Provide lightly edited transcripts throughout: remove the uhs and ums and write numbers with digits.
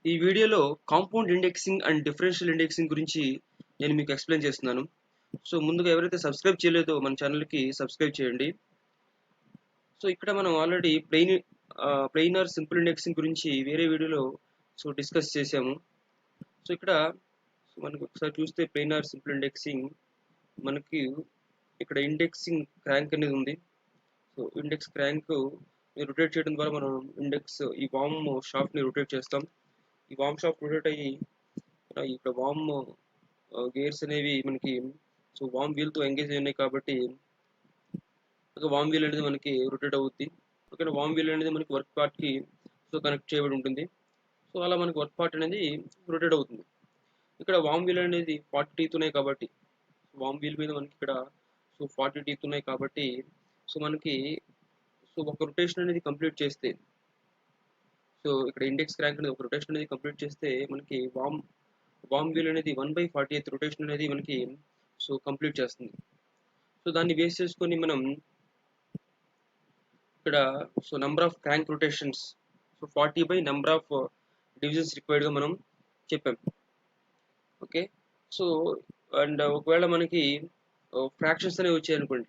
ఈ వీడియోలో compound indexing and differential indexing గురించి నేను మీకు ఎక్స్ప్లెయిన్ చేస్తున్నాను. సో ముందుగా ఎవరైతే సబ్స్క్రైబ్ చేయలేదో మన ఛానల్కి సబ్స్క్రైబ్ చేయండి. సో ఇక్కడ మనం ఆల్రెడీ ప్లెయినర్ సింపుల్ ఇండెక్సింగ్ గురించి వేరే వీడియోలో డిస్కస్ చేసాము. సో ఇక్కడ మనకి ఒకసారి చూస్తే ప్లెయినర్ సింపుల్ ఇండెక్సింగ్ మనకి ఇక్కడ ఇండెక్సింగ్ క్రాంక్ అనేది ఉంది. సో ఇండెక్స్ క్రాంక్ రొటేట్ చేయడం ద్వారా మనం ఇండెక్స్ ఈ వామ్ షాఫ్ట్ని రొటేట్ చేస్తాం. ఈ వామ్ షాఫ్ట్ రొటేట్ అయ్యి ఇక్కడ వామ్ గేర్స్ అనేవి మనకి వామ్ వీల్ తో ఎంగేజ్ ఉన్నాయి కాబట్టి వామ్ వీల్ అనేది మనకి రొటేట్ అవుద్ది. ఓకేనా, వామ్ వీల్ అనేది మనకి వర్క్ పార్ట్ కి కనెక్ట్ చేయబడి ఉంటుంది. సో అలా మనకి వర్క్ పార్ట్ అనేది రొటేట్ అవుతుంది. ఇక్కడ వామ్ వీల్ అనేది 40 టీత్ ఉన్నాయి కాబట్టి వామ్ వీల్ మీద మనకి ఇక్కడ 40 టీత్ ఉన్నాయి కాబట్టి మనకి ఒక రొటేషన్ అనేది కంప్లీట్ చేస్తే ఇక్కడ ఇండెక్స్ క్రాంక్ అనేది ఒక రొటేషన్ అనేది కంప్లీట్ చేస్తే మనకి వామ్ వీల్ అనేది 1/48 రొటేషన్ అనేది మనకి కంప్లీట్ చేస్తుంది. దాన్ని బేస్ చేసుకొని మనం ఇక్కడ number of crank rotations 40 by number of divisions required గా మనం చెప్పాం. ఓకే, అండ్ ఒకవేళ మనకి ఫ్రాక్షన్స్ అనేవి వచ్చాయనుకోండి,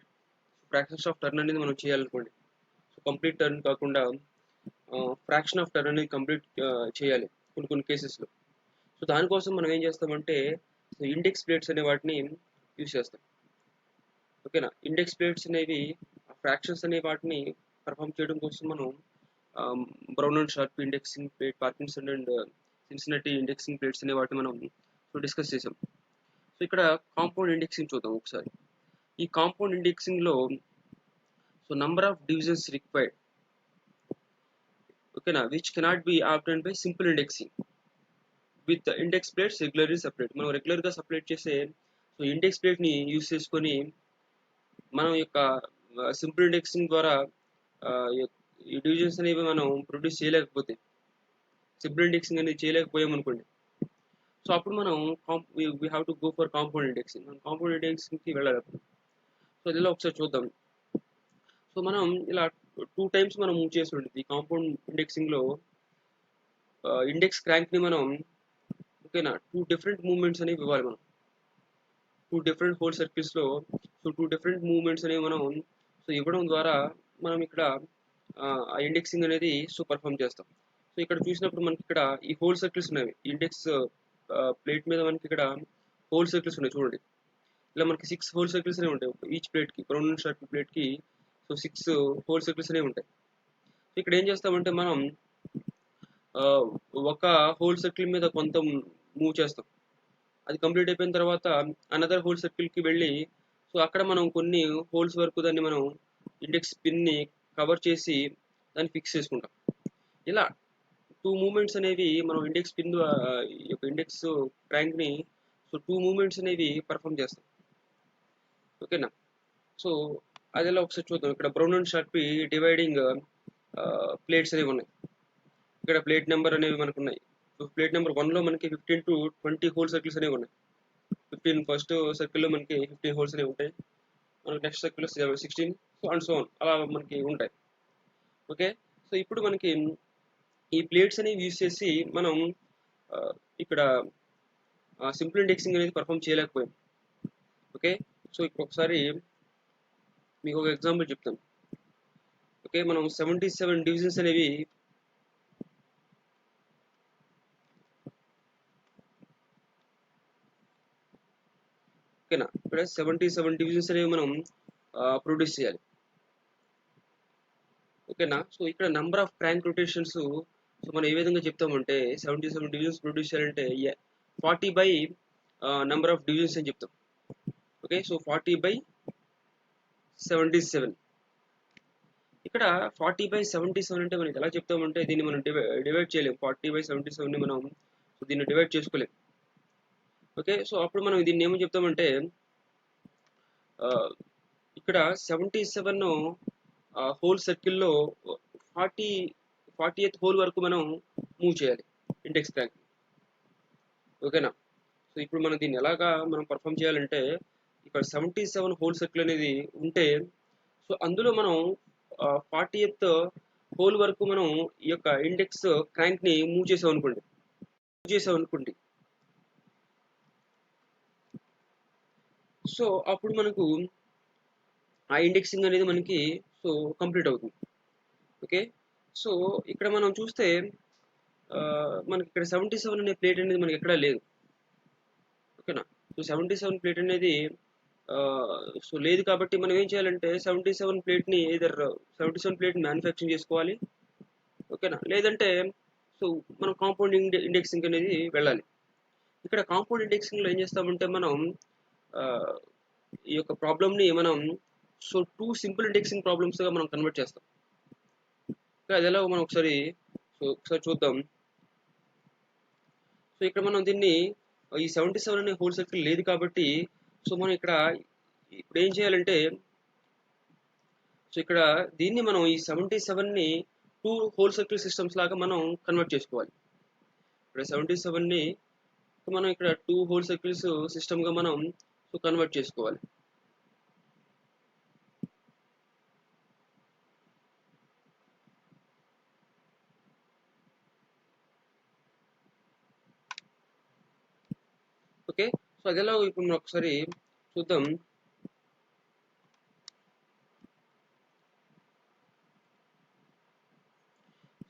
ఫ్రాక్షన్స్ ఆఫ్ టర్న్ అనేది మనం చేయాలనుకోండి, కంప్లీట్ టర్న్ కాకుండా ఫ్రాక్షన్ ఆఫ్ టర్న్ అనేది కంప్లీట్ చేయాలి కొన్ని కేసెస్లో. దానికోసం మనం ఏం చేస్తామంటే ఇండెక్స్ ప్లేట్స్ అనే వాటిని యూజ్ చేస్తాం. ఓకేనా, ఇండెక్స్ ప్లేట్స్ అనేవి ఫ్రాక్షన్స్ అనే వాటిని పర్ఫామ్ చేయడం కోసం మనం Brown and Sharpe indexing plate, Parkinson and Cincinnati indexing plates అనే వాటిని మనం డిస్కస్ చేసాం. ఇక్కడ కాంపౌండ్ ఇండెక్సింగ్ చూద్దాం ఒకసారి. ఈ కాంపౌండ్ ఇండెక్సింగ్ లో నంబర్ ఆఫ్ డివిజన్స్ రిక్వైర్డ్, ఓకేనా, which cannot be obtained by simple indexing with index plates regularly separate. మనం రెగ్యులర్ గా సపరేట్ చేసే ఇండెక్స్ ప్లేట్ ని యూజ్ చేసుకొని మనం యొక్క సింపుల్ ఇండెక్సింగ్ ద్వారా ఈ డివిజన్స్ అనేవి మనం ప్రొడ్యూస్ చేయలేకపోతే, సింపుల్ ఇండెక్సింగ్ అనేది చేయలేకపోయాం అనుకోండి, అప్పుడు మనం we have to go for compound indexing. మనం కాంపౌండ్ ఇండెక్సింగ్ కి వెళ్ళాలి. ఇలా ఒకసారి చూద్దాం. మనం ఇలా 2 టైమ్స్ మనం మూవ్ చేసి ఉంటుంది. ఈ కాంపౌండ్ ఇండెక్సింగ్ లో ఇండెక్స్ క్రాంక్ ని మనం, ఓకేనా, 2 డిఫరెంట్ మూవ్మెంట్స్ అనేవి ఇవ్వాలి. మనం 2 డిఫరెంట్ హోల్ సర్కిల్స్ లో 2 డిఫరెంట్ మూవ్మెంట్స్ అనేవి మనం ఇవ్వడం ద్వారా మనం ఇక్కడ ఆ ఇండెక్సింగ్ అనేది పర్ఫామ్ చేస్తాం. ఇక్కడ చూసినప్పుడు మనకి ఇక్కడ ఈ హోల్ సర్కిల్స్ ఉన్నాయి. ఇండెక్స్ ప్లేట్ మీద మనకి ఇక్కడ హోల్ సర్కిల్స్ ఉన్నాయి చూడండి. ఇలా మనకి 6 హోల్ సర్కిల్స్ అనేవి ఉంటాయి ఈచ్ ప్లేట్ కి. బ్రౌన్ అండ్ షార్ప్ ప్లేట్ కి 6 హోల్ సర్కిల్స్ అనేవి ఉంటాయి. ఇక్కడ ఏం చేస్తామంటే మనం ఒక హోల్ సర్కిల్ మీద కొంత మూవ్ చేస్తాం. అది కంప్లీట్ అయిపోయిన తర్వాత అనదర్ హోల్ సర్కిల్ కి వెళ్ళి అక్కడ మనం కొన్ని హోల్స్ వరకు దాన్ని మనం ఇండెక్స్ పిన్ ని కవర్ చేసి దాన్ని ఫిక్స్ చేసుకుంటాం. ఇలా 2 మూవ్మెంట్స్ అనేవి మనం ఇండెక్స్ పిన్ యొక్క ఇండెక్స్ క్రాంక్ ని 2 మూవ్మెంట్స్ అనేవి పర్ఫామ్ చేస్తాం. ఓకేనా, అది ఎలా ఒకసారి చూద్దాం. ఇక్కడ brown and sharp dividing plates అనేవి ఉన్నాయి. ఇక్కడ ప్లేట్ నెంబర్ అనేవి మనకు ఉన్నాయి. ప్లేట్ నెంబర్ 1 లో మనకి 15 to 20 హోల్ సర్కిల్స్ అనేవి ఉన్నాయి. 15 ఫస్ట్ సర్కిల్ లో మనకి 15 హోల్స్ అనేవి ఉంటాయి. మనకి next circle 16 and so on అలా మనకి ఉంటాయి. ఓకే, ఇప్పుడు మనకి ఈ ప్లేట్స్ అనేవి యూజ్ చేసి మనం ఇక్కడ సింపుల్ ఇండెక్సింగ్ అనేది పర్ఫామ్ చేయలేకపోయాం. ఓకే, ఇప్పుడు ఒకసారి మీకు ఒక ఎగ్జాంపుల్ చెప్తాను. ఓకే, మనం 77 డివిజన్స్ అనేవి ఓకేనా, ఇక్కడ 77 డివిజన్స్ అనేవి మనం ప్రొడ్యూస్ చేయాలి. ఓకేనా, ఇక్కడ నంబర్ ఆఫ్ క్రాంక్ రొటేషన్స్ మనం ఏ విధంగా చెప్తామంటే 77 డివిజన్స్ ప్రొడ్యూస్ చేయాలంటే 40 బై నంబర్ ఆఫ్ డివిజన్స్ అని చెప్తాం. Okay, 40 by 77. ఇక్కడ 40 బై 77 అంటే మనకి ఎలా చెప్తామంటే దీన్ని మనం డివైడ్ చేయలేం. 40 బై 77 ని మనం దీన్ని డివైడ్ చేసుకోలేం. ఓకే, అప్పుడు మనం దీన్ని ఏమని చెప్తామంటే ఇక్కడ 77 హోల్ సర్కిల్లో 40th హోల్ వరకు మనం మూవ్ చేయాలి ఇండెక్స్ క్రాంక్. ఓకేనా, ఇప్పుడు మనం దీన్ని ఎలాగా మనం పర్ఫామ్ చేయాలంటే ఇక్కడ 77 హోల్ సర్కిల్ అనేది ఉంటే అందులో మనం 40th హోల్ వరకు మనం ఈ యొక్క ఇండెక్స్ క్రాంక్ ని మూవ్ చేసాం అనుకోండి. చేసాం అనుకోండి. సో అప్పుడు మనకు ఆ ఇండెక్సింగ్ అనేది మనకి సో కంప్లీట్ అవుతుంది. ఓకే. సో ఇక్కడ మనం చూస్తే మనకి ఇక్కడ 77 అనే ప్లేట్ అనేది మనకి ఎక్కడా లేదు. ఓకేనా. సో 77 ప్లేట్ అనేది సో లేదు కాబట్టి మనం ఏం చేయాలంటే 77 ప్లేట్ని ఏదర్ 77 ప్లేట్ మ్యానుఫ్యాక్చరింగ్ చేసుకోవాలి. ఓకేనా. లేదంటే సో మనం కాంపౌండ్ ఇండెక్సింగ్ అనేది వెళ్ళాలి. ఇక్కడ కాంపౌండ్ ఇండెక్సింగ్లో ఏం చేస్తామంటే మనం ఆ, ఈ యొక్క ప్రాబ్లమ్ని మనం సో 2 సింపుల్ ఇండెక్సింగ్ ప్రాబ్లమ్స్గా మనం కన్వర్ట్ చేస్తాం. ఓకే, అది ఎలాగో మనం ఒకసారి చూద్దాం. సో ఇక్కడ మనం దీన్ని ఈ 77 అనే హోల్ సర్కిల్ లేదు కాబట్టి సో మనం ఇక్కడ ఇప్పుడు ఏం చేయాలంటే సో ఇక్కడ దీన్ని మనం ఈ 77ని 2 హోల్ సర్కిల్ సిస్టమ్స్ లాగా మనం కన్వర్ట్ చేసుకోవాలి. ఇక్కడ 77ని మనం ఇక్కడ 2 హోల్ సర్కిల్స్ సిస్టమ్గా మనం సో కన్వర్ట్ చేసుకోవాలి. ఓకే. సో అది ఎలా ఇప్పుడు మనం ఒకసారి చూద్దాం.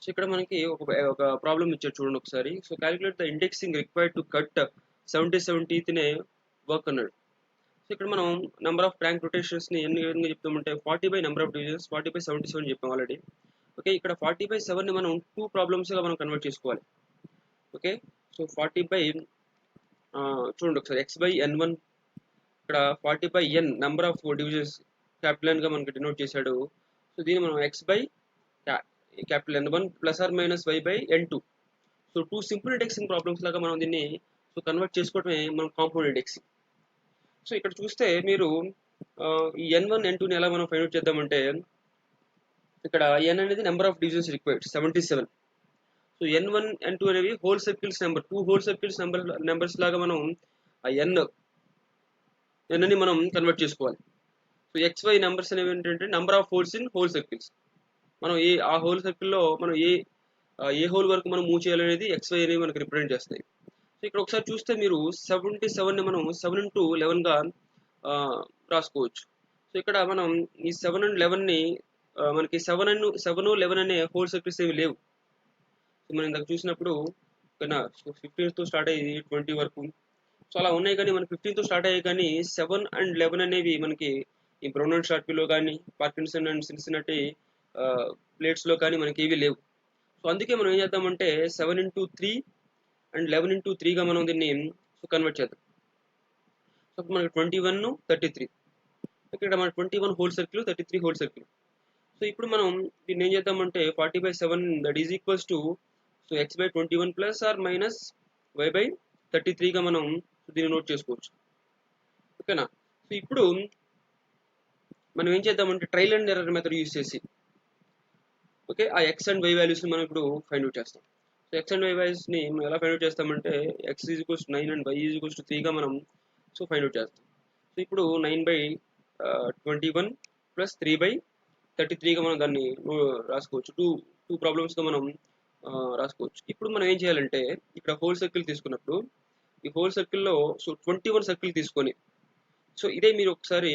సో ఇక్కడ మనకి ఒక ప్రాబ్లం ఇచ్చారు చూడండి ఒకసారి. So calculate the indexing required to cut 77 teeth నే వర్క్ అన్నాడు. సో ఇక్కడ మనం నెంబర్ ఆఫ్ ట్యాంక్ రొటేషన్స్ ని ఎన్ని విధంగా చెప్తామంటే 40 by number of divisions 40 by 77 చెప్పాం ఆల్రెడీ. ఓకే, ఇక్కడ 40 బై 7 ని మనం 2 ప్రాబ్లమ్స్ గా మనం కన్వర్ట్ చేసుకోవాలి. ఓకే, సో 40 బై చూడండి ఒకసారి x బై n1 ఇక్కడ 40 by n number of divisions capital n గా మనకి డినోట్ చేశాడు. సో దీన్ని మనం x by capital n1 plus or minus y by n2. So 2 simple indexing problems లాగా మనం దీన్ని సో కన్వర్ట్ చేసుకోవడమే మనం కాంపౌండ్ ఇండెక్సింగ్. సో ఇక్కడ చూస్తే మీరు ఈ n1 n2ని ఎలా మనం ఫైండ్ అవుట్ చేద్దామంటే ఇక్కడ n అనేది number of divisions required 77. So n1 n2 అనేవి whole circles number 2 whole circles numbers లాగా మనం ఆ n ని మనం కన్వర్ట్ చేసుకోవాలి. సో xy నెంబర్స్ అనేవి ఏంటంటే number of holes in whole circles. మనం ఆ హోల్ సర్కిల్లో మనం ఏ హోల్ వరకు మనం మూవ్ చేయాలనేది xy అనేవి మనకి రిప్రజెంట్ చేస్తాయి. సో ఇక్కడ ఒకసారి చూస్తే మీరు 77ని మనం 7 into 11గా రాసుకోవచ్చు. సో ఇక్కడ మనం ఈ 7 and 11ని మనకి 7 11 అనే హోల్ సర్కిల్స్ ఏమి లేవు. సో మనం ఇందాక చూసినప్పుడు 15 తో స్టార్ట్ అయ్యి 20 వరకు సో అలా ఉన్నాయి, కానీ మనకి 15 తో స్టార్ట్ అయ్యాయి, కానీ 7 and 11 అనేవి మనకి ఈ బ్రౌన్ అండ్ షార్పీలో కానీ పార్కిన్సన్ అండ్ సిన్సినటి ప్లేట్స్లో కానీ మనకి ఏవి లేవు. సో అందుకే మనం ఏం చేద్దామంటే 7 into 3 and 11 into 3గా మనం దీన్ని సో కన్వర్ట్ చేద్దాం. సో మనకి 21 33 ఇక్కడ మన 21 hole circle 33 hole circle. So ఇప్పుడు మనం దీన్ని ఏం చేద్దామంటే 40 by 7 that is equals to so x by 21 plus or minus y by 33గా మనం దీన్ని నోట్ చేసుకోవచ్చు. ఓకేనా. సో ఇప్పుడు మనం ఏం చేద్దామంటే trial and error method use చేసి ఓకే ఆ x అండ్ y వాల్యూస్ని మనం ఇప్పుడు ఫైండ్ అవుట్ చేస్తాం. సో x అండ్ y వాల్యూస్ని మనం ఎలా ఫైండ్ అవుట్ చేస్తామంటే x is equals 9 and y is equals to 3గా మనం సో ఫైండ్ అవుట్ చేస్తాం. సో ఇప్పుడు 9 బై 21 ప్లస్ 3 బై 33గా మనం దాన్ని రాసుకోవచ్చు. టూ ప్రాబ్లమ్స్గా మనం రాసుకోవచ్చు. ఇప్పుడు మనం ఏం చేయాలంటే ఇక్కడ హోల్ సర్కిల్ తీసుకున్నప్పుడు ఈ హోల్ సర్కిల్లో సో 21 సర్కిల్ తీసుకొని సో ఇదే మీరు ఒకసారి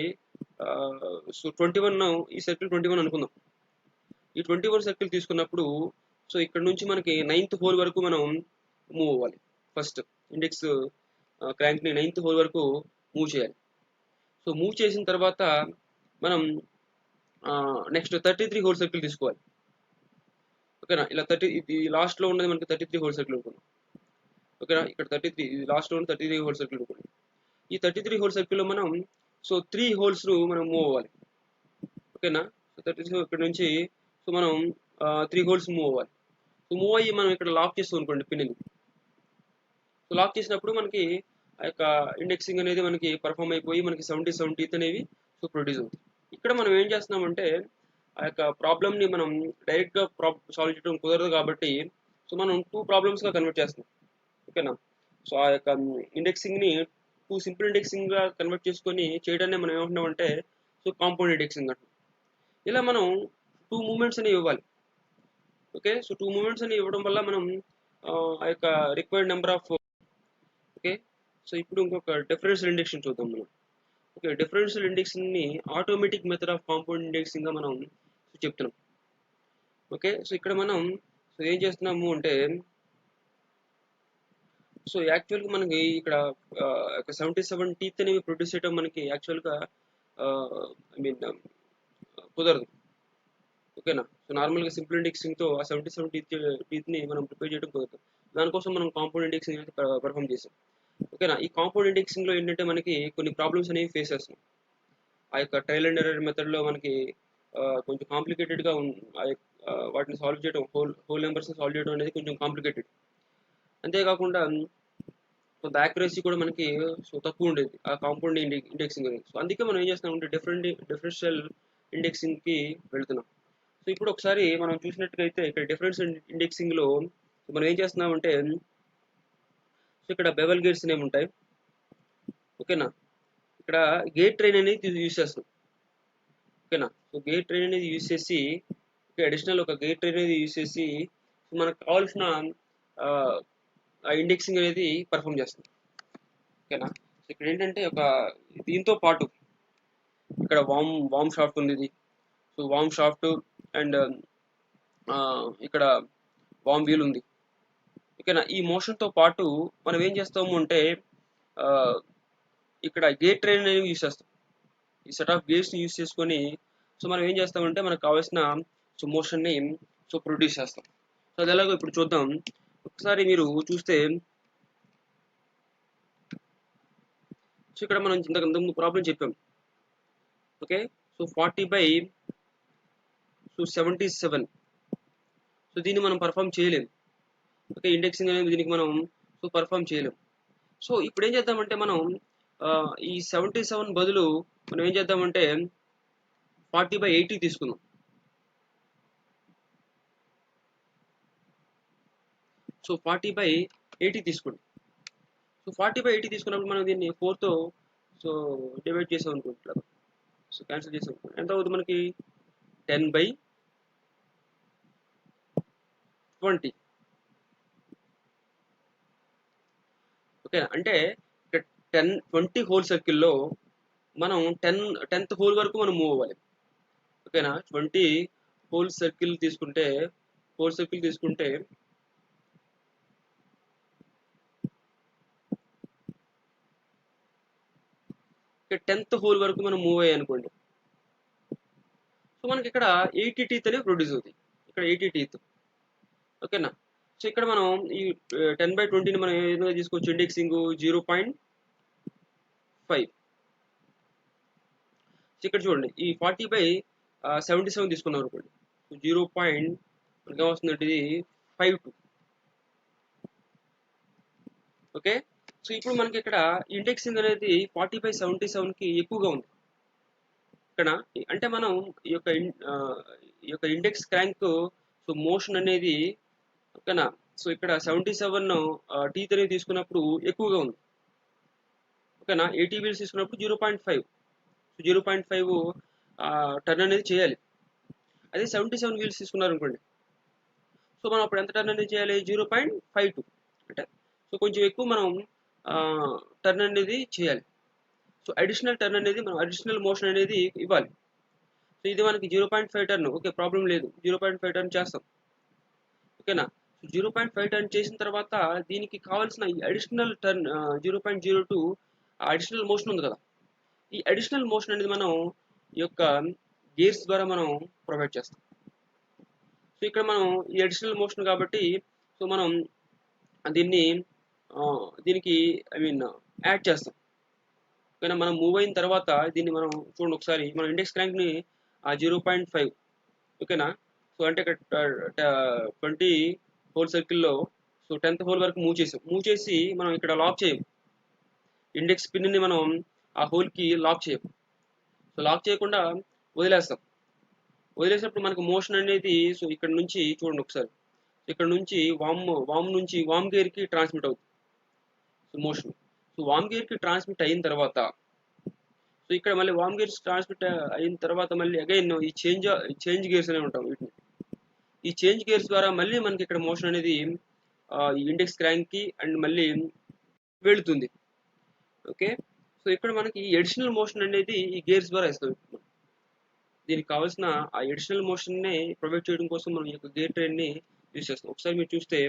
సో 21 ఈ సర్కిల్ 21 అనుకుందాం. ఈ 21 సర్కిల్ తీసుకున్నప్పుడు సో ఇక్కడ నుంచి మనకి 9th హోల్ వరకు మనం మూవ్ అవ్వాలి. ఫస్ట్ ఇండెక్స్ క్రాంక్ని 9th హోల్ వరకు మూవ్ చేయాలి. సో మూవ్ చేసిన తర్వాత మనం నెక్స్ట్ 33 హోల్ సర్కిల్ తీసుకోవాలి. ఓకేనా. ఇలా 30 ఇది లాస్ట్లో ఉన్నది మనకి 33 హోల్ సర్కిల్ అనుకున్నాం. ఓకేనా. ఇక్కడ 33 ఇది లాస్ట్లో ఉన్న 33 హోల్ సర్కిల్ అనుకోండి. ఈ 33 హోల్ సర్కిల్లో మనం సో 3 హోల్స్ను మనం మూవ్ అవ్వాలి. ఓకేనా. సో 33 ఇక్కడ నుంచి సో మనం 3 హోల్స్ మూవ్ అవ్వాలి. సో మూవ్ అయ్యి మనం ఇక్కడ లాక్ చేస్తాం అనుకోండి పిన్ని. సో లాక్ చేసినప్పుడు మనకి ఆ యొక్క ఇండెక్సింగ్ అనేది మనకి పర్ఫామ్ అయిపోయి మనకి 77 టీత్ అనేవి సో ప్రొడ్యూస్ అవుతాయి. ఇక్కడ మనం ఏం చేస్తున్నామంటే ఆ యొక్క ప్రాబ్లమ్ని మనం డైరెక్ట్గా సాల్వ్ చేయడం కుదరదు కాబట్టి సో మనం 2 ప్రాబ్లమ్స్గా కన్వర్ట్ చేస్తున్నాం. ఓకేనా. సో ఆ యొక్క ఇండెక్సింగ్ని 2 సింపుల్ ఇండెక్సింగ్గా కన్వర్ట్ చేసుకొని చేయడాన్ని మనం ఏమంటున్నామంటే సో కాంపౌండ్ ఇండెక్సింగ్ అంటాం. ఇలా మనం 2 మూమెంట్స్ అనేవి ఇవ్వాలి. ఓకే. సో 2 మూమెంట్స్ అనేవి ఇవ్వడం వల్ల మనం ఆ యొక్క required number of. Okay. So ఇప్పుడు ఇంకొక డిఫరెన్షియల్ ఇండెక్సింగ్ చూద్దాం మనం. ఓకే. డిఫరెన్షియల్ ఇండెక్సింగ్ని ఆటోమేటిక్ మెథడ్ ఆఫ్ కాంపౌండ్ ఇండెక్సింగ్గా మనం చెప్తున్నాం. ఓకే. సో ఇక్కడ మనం ఏం చేస్తున్నాము అంటే, సో యాక్చువల్గా మనకి ఇక్కడ 77 టీత్ అనేవి ప్రొడ్యూస్ చేయడం మనకి యాక్చువల్గా ఐ మీన్ కుదరదు. ఓకేనా. సో నార్మల్గా సింపుల్ ఇండెక్సింగ్తో ఆ 77 టీత్ని మనం ప్రిపేర్ చేయడం కుదరదు. దానికోసం మనం కాంపౌండ్ ఇండెక్సింగ్ అనేది పర్ఫామ్ చేసాం. ఓకేనా. ఈ కాంపౌండ్ ఇండెక్సింగ్లో ఏంటంటే మనకి కొన్ని ప్రాబ్లమ్స్ అనేవి ఫేస్ చేస్తున్నాం. ఆ యొక్క ట్రయల్ అండ్ ఎర్రర్ మెథడ్లో మనకి కొంచెం కాంప్లికేటెడ్గా వాటిని సాల్వ్ చేయడం, హోల్ నెంబర్స్ని సాల్వ్ చేయడం అనేది కొంచెం కాంప్లికేటెడ్. అంతేకాకుండా సో యాక్యురసీ కూడా మనకి సో తక్కువ ఉండేది ఆ కాంపౌండ్ ఇండెక్సింగ్ అనేది. సో అందుకే మనం ఏం చేస్తున్నాం అంటే డిఫరెన్షియల్ ఇండెక్సింగ్కి వెళ్తున్నాం. సో ఇప్పుడు ఒకసారి మనం చూసినట్టుగైతే ఇక్కడ డిఫరెన్షియల్ ఇండెక్సింగ్లో మనం ఏం చేస్తున్నామంటే, సో ఇక్కడ బెవెల్ గేట్స్ అనేవి ఉంటాయి. ఓకేనా. ఇక్కడ గేట్ ట్రైన్ అనేది యూజ్ చేస్తాం. ఓకేనా. సో గేట్ ట్రైన్ అనేది యూజ్ చేసి, అడిషనల్ ఒక గేట్ ట్రైన్ అనేది యూజ్ చేసి మనకు కావాల్సిన ఇండెక్సింగ్ అనేది పర్ఫామ్ చేస్తుంది. ఓకేనా. సో ఇక్కడ ఏంటంటే ఒక దీంతో పాటు ఇక్కడ వామ్ షాఫ్ట్ ఉంది. ఇది సో వామ్ షాఫ్ట్ అండ్ ఇక్కడ వామ్ వీల్ ఉంది. ఓకేనా. ఈ మోషన్తో పాటు మనం ఏం చేస్తాము అంటే ఇక్కడ గేట్ ట్రైన్ అనేది యూజ్ చేస్తాం. ఈ సెట్ ఆఫ్ గేట్స్ని యూజ్ చేసుకొని సో మనం ఏం చేస్తామంటే మనకు కావాల్సిన సో మోషన్ని సో ప్రొడ్యూస్ చేస్తాం. సో అది ఎలాగో ఇప్పుడు చూద్దాం. ఒకసారి మీరు చూస్తే, సో ఇక్కడ మనం ఇంతకు ప్రాబ్లం చెప్పాం. ఓకే. సో 40/77. సో దీన్ని మనం పర్ఫామ్ చేయలేము. ఓకే. ఇండెక్సింగ్ అనేది దీనికి మనం సో పర్ఫామ్ చేయలేము. సో ఇప్పుడు ఏం చేద్దామంటే మనం ఈ 77 బదులు మనం ఏం చేద్దామంటే 40/80 తీసుకుందాం. సో 40/80 తీసుకోండి. సో 40/80 తీసుకున్నప్పుడు మనం దీన్ని 4తో సో డివైడ్ చేసాం అనుకుంటున్నా. సో క్యాన్సిల్ చేసాం అనుకోండి. ఎంత అవుతుంది మనకి 10/20. ఓకే. అంటే ఇక్కడ 20 హోల్ సర్కిల్లో మనం 10th హోల్ వరకు మనం మూవ్ అవ్వాలి. ఓకేనా. 20 హోల్ సర్కిల్ తీసుకుంటే ఇక్కడ 10th హోల్ వరకు మనం మూవ్ అయ్యాయి అనుకోండి. సో మనకి ఇక్కడ 80 టీత్ అనేవి ప్రొడ్యూస్ అవుతాయి. ఇక్కడ 80 టీత్. ఓకేనా. సో ఇక్కడ మనం ఈ 10/20ని మనం ఏదైనా తీసుకోవచ్చు. ఇండెక్సింగ్ 0.5. సో ఇక్కడ చూడండి ఈ 40/77 తీసుకున్నాం అనుకోండి. సో 0. మనకి ఏమొస్తుందంటే ఇది 52. ఓకే. సో ఇప్పుడు మనకి ఇక్కడ ఇండెక్సింగ్ అనేది 40/77కి ఎక్కువగా ఉంది. ఇక్కడ అంటే మనం ఈ యొక్క ఇండెక్స్ క్రాంక్ సో మోషన్ అనేది ఓకేనా. సో ఇక్కడ 77 టీత్ అనేది తీసుకున్నప్పుడు ఎక్కువగా ఉంది. ఓకేనా. 80 వీల్స్ తీసుకున్నప్పుడు 0.5. సో 0.5 టర్న్ అనేది చేయాలి. అదే 77 వీల్స్ తీసుకున్నారు అనుకోండి. సో మనం అప్పుడు ఎంత టర్న్ అనేది చేయాలి? 0.52. అంటే సో కొంచెం ఎక్కువ మనం టర్న్ అనేది చేయాలి. సో అడిషనల్ టర్న్ అనేది మనం అడిషనల్ మోషన్ అనేది ఇవ్వాలి. సో ఇది మనకి 0.5 టర్న్. ఓకే. ప్రాబ్లం లేదు. 0.5 టర్న్ చేస్తాం. ఓకేనా. సో 0.5 టర్న్ చేసిన తర్వాత దీనికి కావాల్సిన ఈ అడిషనల్ టర్న్ 0.02 అడిషనల్ మోషన్ ఉంది కదా. ఈ అడిషనల్ మోషన్ అనేది మనం ఈ యొక్క గేర్స్ ద్వారా మనం ప్రొవైడ్ చేస్తాం. సో ఇక్కడ మనం ఈ అడిషనల్ మోషన్ కాబట్టి సో మనం దీనికి ఐ మీన్ యాడ్ చేస్తాం. ఓకేనా. మనం మూవ్ అయిన తర్వాత దీన్ని మనం చూడండి ఒకసారి మనం ఇండెక్స్ క్రాంక్ని 0.5. ఓకేనా. సో అంటే ఇక్కడ 20 హోల్ సర్కిల్లో సో 10th హోల్ వరకు మూవ్ చేసి మనం ఇక్కడ లాక్ చేయం. ఇండెక్స్ పిన్ని మనం ఆ హోల్కి లాక్ చేయం. సో లాక్ చేయకుండా వదిలేస్తాం. వదిలేసినప్పుడు మనకు మోషన్ అనేది సో ఇక్కడ నుంచి చూడండి ఒకసారి. ఇక్కడ నుంచి వామ్ గేర్కి ట్రాన్స్మిట్ అవుతుంది సో మోషన్. సో వామ్ గేర్కి ట్రాన్స్మిట్ అయిన తర్వాత సో ఇక్కడ మళ్ళీ వామ్ గేర్స్ ట్రాన్స్మిట్ అయిన తర్వాత మళ్ళీ అగైన్ ఈ చేంజ్ గేర్స్ అనేవి ఉంటాం వీటిని. ఈ చేంజ్ గేర్స్ ద్వారా మళ్ళీ మనకి ఇక్కడ మోషన్ అనేది ఈ ఇండెక్స్ క్రాంక్ కి అండ్ మళ్ళీ వెళుతుంది. ఓకే, సో ఇక్కడ మనకి ఎడిషనల్ మోషన్ అనేది ఈ గేర్స్ ద్వారా ఇస్తాం. దీనికి కావాల్సిన ఆ ఎడిషనల్ మోషన్ ని ప్రొవైడ్ చేయడం కోసం మనం ఈ యొక్క గేర్ ట్రైన్ ని యూజ్ చేస్తాం. ఒకసారి మీరు చూస్తే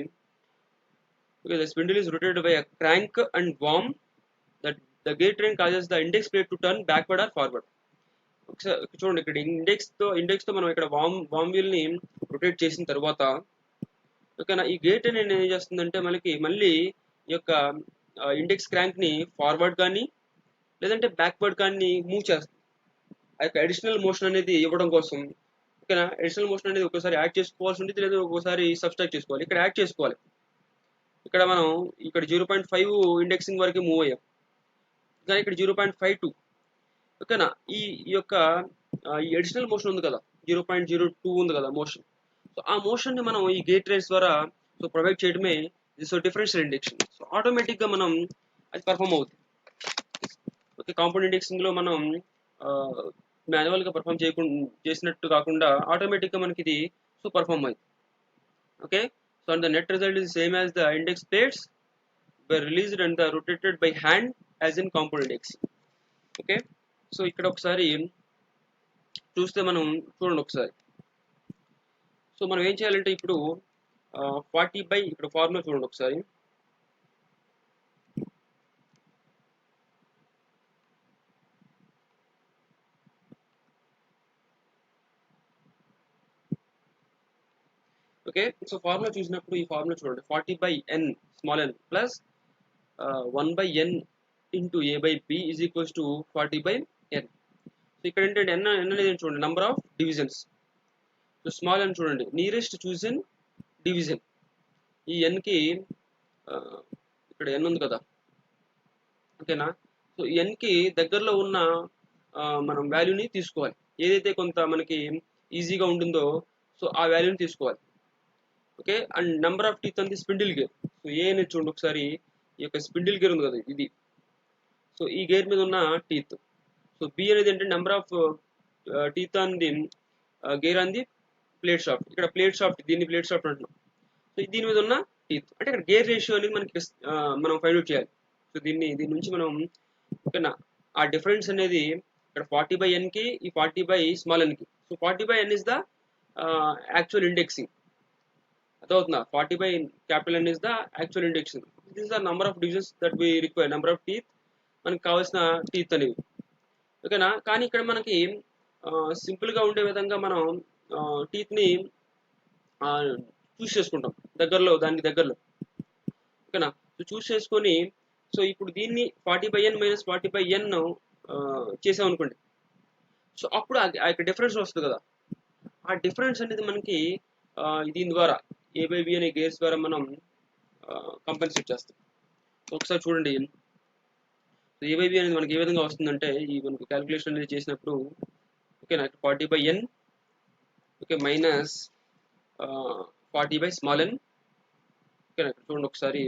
the spindle is rotated by a crank and worm that the gear train causes the index plate to turn backward or forward. ఒకసారి చూడండి, ఇక్కడ ఇండెక్స్ తో మనం ఇక్కడ వామ్ వీల్ ని రొటేట్ చేసిన తర్వాత ఓకేనా, ఈ గేర్ ట్రైన్ ఏం చేస్తుందంటే మనకి మళ్ళీ ఈ యొక్క ఇండెక్స్ క్రాంక్ ని ఫార్వర్డ్ కానీ లేదంటే బ్యాక్వర్డ్ కానీ మూవ్ చేస్తుంది. ఆ యొక్క అడిషనల్ మోషన్ అనేది ఇవ్వడం కోసం. ఓకేనా, అడిషనల్ మోషన్ అనేది ఒకసారి యాడ్ చేసుకోవాల్సి ఉంటుంది, లేదా ఒక్కోసారి సబ్స్ట్రాక్ట్ చేసుకోవాలి. ఇక్కడ యాడ్ చేసుకోవాలి. ఇక్కడ మనం ఇక్కడ 0.5 ఇండెక్సింగ్ వరకు మూవ్ అయ్యాం, కానీ ఇక్కడ 0.52. ఓకేనా, ఈ యొక్క ఈ అడిషనల్ మోషన్ ఉంది కదా, 0.02 ఉంది కదా మోషన్. సో ఆ మోషన్ ని మనం ఈ గేట్ ట్రైన్స్ ద్వారా సో ప్రొవైడ్ చేయడమే so differential indexing. So automatic గా మనం అది పర్ఫామ్ అవుతుంది. ఓకే, కాంపౌండ్ ఇండెక్సింగ్ లో మనం మాన్యువల్ గా పర్ఫామ్ చేసినట్టు కాకుండా ఆటోమేటిక్ గా మనకి ఇది సో పర్ఫామ్ అయింది. Okay, so and the net result is same as the index plates were released and rotated by hand as in compound indexing. Okay, so ఇక్కడ ఒకసారి చూస్తే మనం చూడండి ఒకసారి. సో మనం ఏం చేయాలంటే ఇప్పుడు 40 ఇక్కడ ఫార్ములా చూడండి ఒకసారి. ఓకే, సో ఫార్ములా చూసినప్పుడు ఈ ఫార్ములా చూడండి, 40/n small n plus 1/n into a/b is equals to 40/n. So ఇక్కడ ఏంటంటే n అనేది చూడండి number of divisions. So small n చూడండి నియరెస్ట్ చూజన్ డివిజన్. ఈ n కి ఇక్కడ n ఉంది కదా, ఓకేనా. సో ఈ n కి దగ్గరలో ఉన్న మనం వాల్యూని తీసుకోవాలి. ఏదైతే కొంత మనకి ఈజీగా ఉంటుందో సో ఆ వాల్యూని తీసుకోవాలి. Okay, and number of teeth అంది స్పిండిల్ గేర్. సో ఏ అనేది చూడండి ఒకసారి, ఈ యొక్క స్పిండిల్ గేర్ ఉంది కదా ఇది. సో ఈ గేర్ మీద ఉన్న టీత్. సో బి అనేది ఏంటంటే number of teeth on the gear on the plate shaft. ఇక్కడ ప్లేట్ షాఫ్ట్, దీన్ని ప్లేట్ షాఫ్ట్ అంటున్నాం. సో దీని మీద ఉన్న టీత్ అంటే ఇక్కడ గేర్ రేషియో అనేది మనకి మనం ఫైండ్ అవుట్ చేయాలి. సో దీని నుంచి మనం ఓకేనా ఆ డిఫరెన్స్ అనేది ఇక్కడ 40/n కి ఈ 40/n కి. So 40/n is the actual indexing. అదవుతుందా? 40/N is the actual indexing. This is the number of divisions that we require, number of teeth మనకి కావాల్సిన టీత్ అనేవి. ఓకేనా, కానీ ఇక్కడ మనకి సింపుల్ గా ఉండే విధంగా మనం టీత్ ని చూస్ చేసుకుంటాం దానికి దగ్గరలో. ఓకేనా, సో చూస్ చేసుకొని సో ఇప్పుడు దీన్ని 40/n మైనస్ 40/n చేసాం అనుకోండి. సో అప్పుడు ఆ యొక్క డిఫరెన్స్ వస్తుంది కదా, ఆ డిఫరెన్స్ అనేది మనకి దీని ద్వారా a/b అనే గేర్స్ ద్వారా మనం కంపెన్సేట్ చేస్తాం. ఒకసారి చూడండి, a/b అనేది మనకి ఏ విధంగా వస్తుందంటే ఈ మనకి క్యాలిక్యులేషన్ అనేది చేసినప్పుడు ఓకేనా 40/n ఓకే మైనస్ 40/n. ఓకేనా, చూడండి ఒకసారి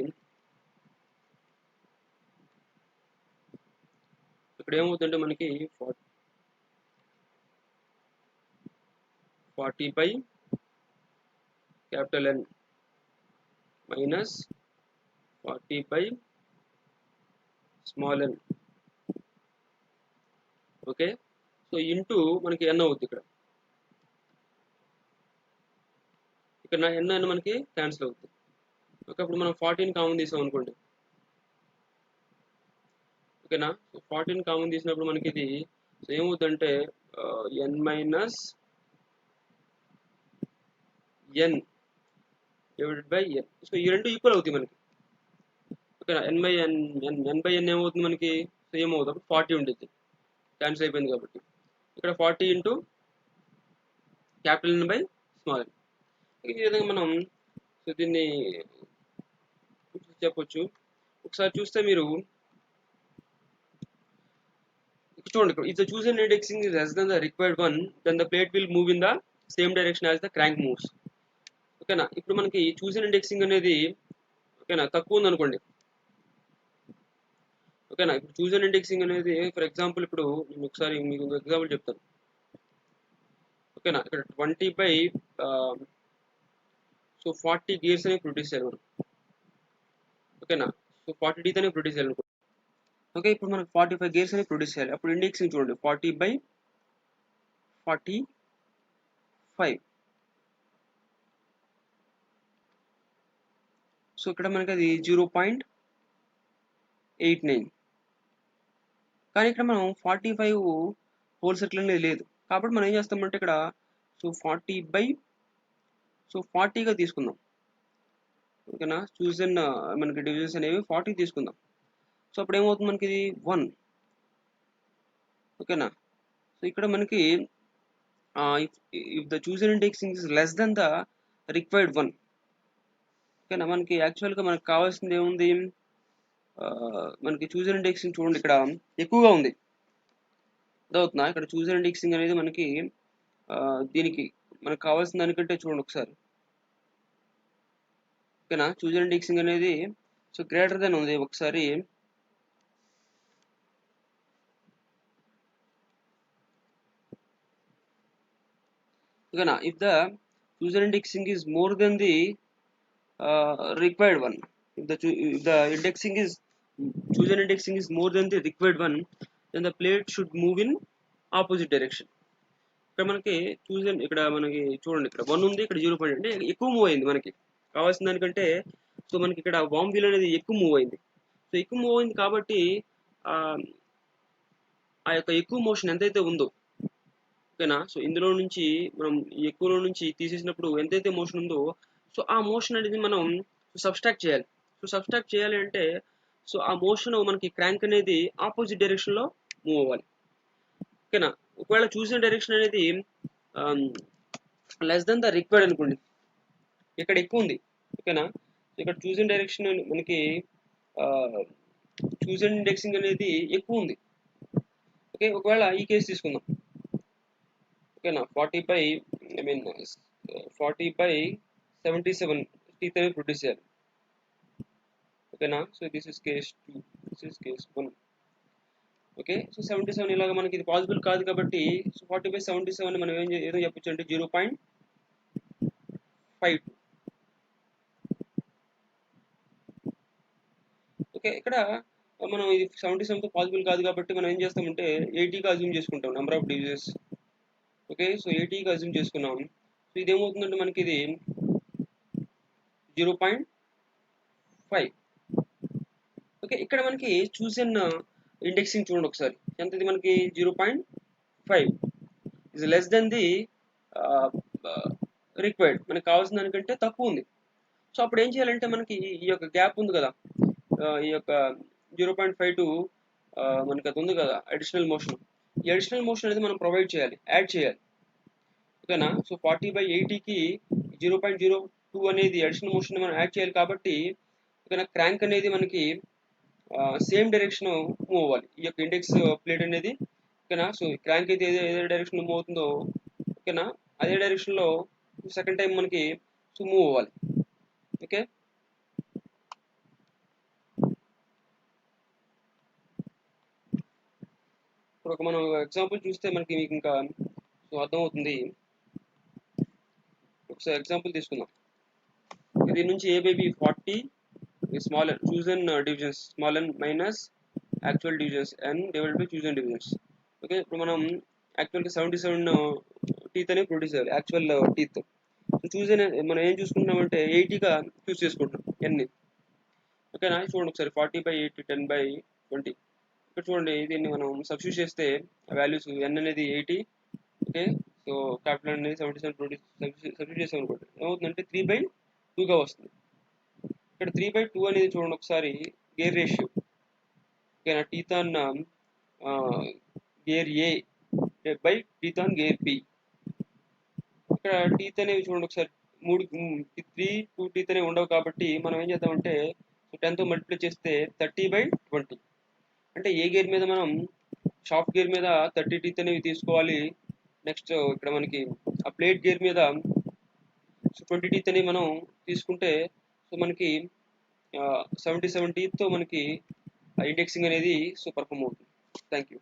ఇక్కడ ఏమవుతుందంటే మనకి 40/N minus 40/n. Okay, so into మనకి n అవుతుంది. ఇక్కడ n మనకి క్యాన్సిల్ అవుతుంది. ఓకే, అప్పుడు మనం 14 కామన్ తీసాం అనుకోండి. ఓకేనా, సో 14 కామన్ తీసినప్పుడు మనకి ఇది సో ఏమవుతుందంటే n minus n divided by n. So ఈ రెండు ఈక్వల్ అవుతాయి మనకి. ఓకేనా, n/n ఏమవుతుంది మనకి, సో ఏమవుతుంది 40 ఉంటుంది, క్యాన్సిల్ అయిపోయింది కాబట్టి. ఇక్కడ 40 ఇంటూ N/n. ఈ విధంగా మనం సో దీన్ని చెప్పొచ్చు. ఒకసారి చూస్తే మీరు చూడండి, if the chosen indexing is less than the required one, then the plate will move in the same direction as the crank moves. ఓకేనా, ఇప్పుడు మనకి చూసిన ఇండెక్సింగ్ అనేది ఓకేనా తక్కువ ఉంది అనుకోండి. ఓకేనా, ఇప్పుడు చూసిన ఇండెక్సింగ్ అనేది ఫర్ ఎగ్జాంపుల్ ఇప్పుడు నేను ఒకసారి మీకు ఎగ్జాంపుల్ చెప్తాను. ఓకేనా, ఇక్కడ 20/40 గేర్స్ అనేవి ప్రొడ్యూస్ చేయాలి మనం. ఓకేనా. సో 40 టీత్ అనేవి ప్రొడ్యూస్ చేయాలి. ఓకే, ఇప్పుడు మనకు 45 గేర్స్ అనేవి ప్రొడ్యూస్ చేయాలి. అప్పుడు ఇండెక్సింగ్ చూడండి 40/45. సో ఇక్కడ మనకి అది 0.89. కానీ ఇక్కడ మనం 45 హోల్ సర్కిల్ అనేది లేదు కాబట్టి మనం ఏం చేస్తామంటే ఇక్కడ సో 40/40గా తీసుకుందాం. ఓకేనా, చూసిన మనకి డివిజన్స్ అనేవి 40 తీసుకుందాం. సో అప్పుడు ఏమవుతుంది మనకి ఇది 1. ఓకేనా. సో ఇక్కడ మనకి if the chosen indexing is less than the required 1. ఓకేనా, మనకి యాక్చువల్గా మనకు కావాల్సింది ఏముంది, మనకి చూజన్ ఇండెక్సింగ్ చూడండి ఇక్కడ ఎక్కువగా ఉంది. అదవుతుందా, ఇక్కడ చూజన్ ఇండెక్సింగ్ అనేది మనకి దీనికి మనకు కావాల్సిన దానికంటే చూడండి ఒకసారి. ఓకేనా, చూజన్ ఇండెక్సింగ్ అనేది సో గ్రేటర్ దెన్ ఉంది. ఒకసారి ఓకేనా, if the chosen indexing is more than the required one, if the indexing is chosen indexing is more than the required one, then the plate should move in opposite direction. ఇక్కడ మనకి ఇక్కడ మనకి చూడండి ఇక్కడ 1 ఉంది, ఇక్కడ 0 పాయింట్ అంటే ఎక్కువ మూవ్ అయింది. మనకి కావాల్సిన దానికంటే సో మనకి ఇక్కడ వామ్ వీల్ అనేది ఎక్కువ మూవ్ అయింది. సో ఎక్కువ మూవ్ అయింది కాబట్టి ఆ యొక్క ఎక్కువ మోషన్ ఎంతైతే ఉందో, ఓకేనా, సో ఇందులో నుంచి మనం ఎక్కువలో నుంచి తీసేసినప్పుడు ఎంతైతే మోషన్ ఉందో సో ఆ మోషన్ అనేది మనం సబ్స్ట్రాక్ట్ చేయాలి. సో సబ్స్ట్రాక్ట్ చేయాలి అంటే సో ఆ మోషన్ మనకి క్రాంక్ అనేది ఆపోజిట్ డైరెక్షన్లో మూవ్ అవ్వాలి. ఓకేనా, ఒకవేళ చూసిన డైరెక్షన్ అనేది లెస్ దెన్ ద రిక్వైర్డ్ అనుకోండి, ఇక్కడ ఎక్కువ ఉంది. ఓకేనా, ఇక్కడ చూసిన డైరెక్షన్ మనకి చూసిన ఇండెక్సింగ్ అనేది ఎక్కువ ఉంది. ఓకే, ఒకవేళ ఈ కేసు తీసుకుందాం. ఓకేనా, 40/77 టీత్ అనేవి ప్రొడ్యూస్ చేయాలి. ఓకేనా, so this is case 2, this is case 1. Okay, so 77 ఇలాగ మనకి ఇది పాసిబుల్ కాదు కాబట్టి సో 40/77 మనం ఏదో చెప్పొచ్చు అంటే 0.52. ఓకే, ఇక్కడ మనం ఇది 77తో పాసిబుల్ కాదు కాబట్టి మనం ఏం చేస్తామంటే 80గా అజ్యూమ్ చేసుకుంటాం number of divisions. Okay, so 80గా అజ్యూమ్ చేసుకున్నాం. సో ఇది ఏమవుతుందంటే మనకి ఇది 0.5. ఓకే, ఇక్కడ మనకి చూసిన ఇండెక్సింగ్ చూడండి ఒకసారి ఎంత, ఇది మనకి 0.5 is less than the required, మనకి కావాల్సిన దానికంటే తక్కువ ఉంది. సో అప్పుడు ఏం చేయాలంటే మనకి ఈ యొక్క గ్యాప్ ఉంది కదా, ఈ యొక్క 0.52 మనకి అది ఉంది కదా అడిషనల్ మోషన్, ఈ అడిషనల్ మోషన్ అనేది మనం ప్రొవైడ్ చేయాలి, యాడ్ చేయాలి. ఓకేనా, సో 40/80కి 0.02 అనేది అడిషనల్ మోషన్ మనం యాడ్ చేయాలి కాబట్టి ఓకేనా, క్రాంక్ అనేది మనకి సేమ్ డైరెక్షన్ మూవ్ అవ్వాలి. ఈ యొక్క ఇండెక్స్ ప్లేట్ అనేది ఓకేనా, సో క్రాంక్ అయితే ఏదే డైరెక్షన్ మూవ్ అవుతుందో ఓకేనా అదే డైరెక్షన్లో సెకండ్ టైం మనకి సో మూవ్ అవ్వాలి. ఓకే, ఇప్పుడు ఒక మనం ఎగ్జాంపుల్ చూస్తే మనకి మీకు ఇంకా సో అర్థమవుతుంది. ఒకసారి ఎగ్జాంపుల్ తీసుకుందాం. దీని నుంచి a by b 40 small n chosen divisions small n minus actual divisions n divided by chosen divisions. Okay, ఇప్పుడు మనం యాక్చువల్గా 77 టీత్ అనేవి ప్రొడ్యూస్ చేయాలి యాక్చువల్ టీత్. సో చూసిన మనం ఏం చూసుకుంటున్నామంటే 80గా చూస్ చేసుకుంటున్నాం ఎన్ని. ఓకేనా, చూడండి ఒకసారి 40/80 10/20. ఇక్కడ చూడండి దీన్ని మనం సబ్స్టిట్యూట్ చేస్తే వాల్యూస్ n అనేది 80. ఓకే, సో క్యాపిటల్ అనేది 77 ప్రొడ్యూస్ సబ్స్టిట్యూట్ చేసాం అనుకోండి ఏమవుతుందంటే 3/2గా వస్తుంది. ఇక్కడ 3/2 అనేది చూడండి ఒకసారి గేర్ రేషియో. ఓకేనా, teeth on gear A by teeth on gear B. ఇక్కడ టీత్ అనేవి చూడండి ఒకసారి 2 టీత్ అనేవి ఉండవు కాబట్టి మనం ఏం చేద్దామంటే 10తో మల్టిప్లై చేస్తే 30/20. అంటే ఏ గేర్ మీద మనం షాఫ్ట్ గేర్ మీద 30 టీత్ అనేవి తీసుకోవాలి. నెక్స్ట్ ఇక్కడ మనకి ఆ ప్లేట్ గేర్ మీద 20 టీత్ అనేవి మనం తీసుకుంటే సో మనకి 77 టీత్తో మనకి ఇండెక్సింగ్ అనేది సో పర్ఫామ్ అవుతుంది. Thank you.